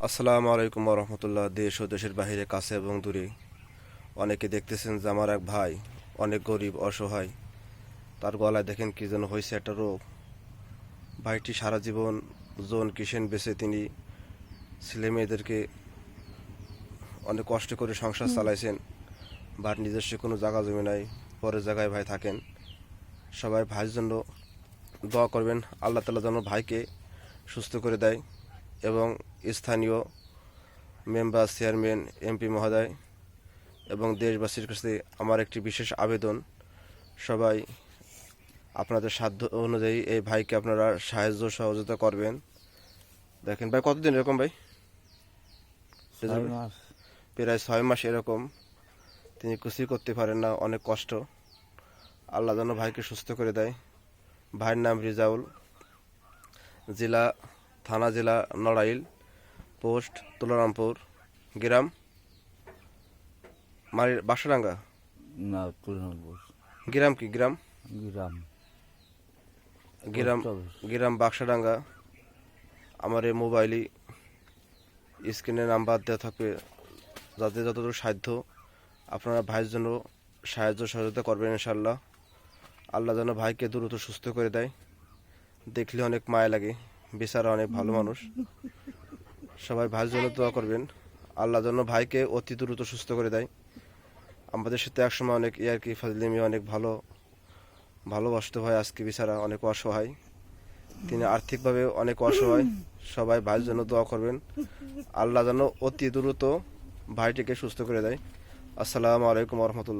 আসসালামু আলাইকুম রহমতুল্লাহ। দেশ ও দেশের বাইরে, কাছে এবং দূরে অনেকে দেখতেছেন যে আমার এক ভাই অনেক গরিব অসহায়, তার গলায় দেখেন কি যেন হয়েছে একটা রোগ। ভাইটি সারা জীবন জোন কিষেন বেচে তিনি ছেলে মেয়েদেরকে অনেক কষ্ট করে সংসার চালাইছেন, বাট নিজস্ব কোনো জায়গা জমি নাই, পরের জায়গায় ভাই থাকেন। সবাই ভাইয়ের জন্য দোয়া করবেন, আল্লাহ তাআলা যেন ভাইকে সুস্থ করে দেয়। এবং স্থানীয় মেম্বার, চেয়ারম্যান, এমপি মহোদয় এবং দেশবাসীর কাছে আমার একটি বিশেষ আবেদন, সবাই আপনাদের সাধ্য অনুযায়ী এই ভাইকে আপনারা সাহায্য সহযোগিতা করবেন। দেখেন ভাই, কতদিন এরকম ভাই? 6 মাস। প্রায় 6 মাস এরকম তিনি কিছুই করতে পারেন না, অনেক কষ্ট। আল্লাহ যেন ভাইকে সুস্থ করে দেয়। ভাইয়ের নাম রিজাউল, থানা জেলা নড়াইল, পোস্ট তুলারামপুর, গ্রাম বাসাডাঙ্গা। না, তুলনামূলক গ্রাম কি গ্রাম? গ্রাম। গ্রাম পোস্ট অফিস। গ্রাম বাক্সাডাঙ্গা। আমার এই মোবাইলে স্ক্রিনে নাম্বার দেওয়া থাকবে, যাতে যতটুকু সাধ্য আপনারা ভাইয়ের জন্য সাহায্য সহযোগিতা করবেন ইনশাল্লাহ। আল্লাহ যেন ভাইকে দ্রুত সুস্থ করে দেয়। দেখলে অনেক মায়া লাগে, বেচারা অনেক ভালো মানুষ। সবাই ভাইয়ের জন্য দোয়া করবেন, আল্লাহ যেন ভাইকে অতি দ্রুত সুস্থ করে দেয়। আমাদের সাথে একসময় অনেক ইয়ারকি ফাজলিমি, অনেক ভালোবাসতো ভাই, আজকে বেচারা অনেক অসহায়, তিনি আর্থিকভাবে অনেক অসহায়। সবাই ভাইয়ের জন্য দোয়া করবেন, আল্লাহ যেন অতি দ্রুত ভাইটিকে সুস্থ করে দেয়। আসসালামু আলাইকুম রহমতুল্লাহ।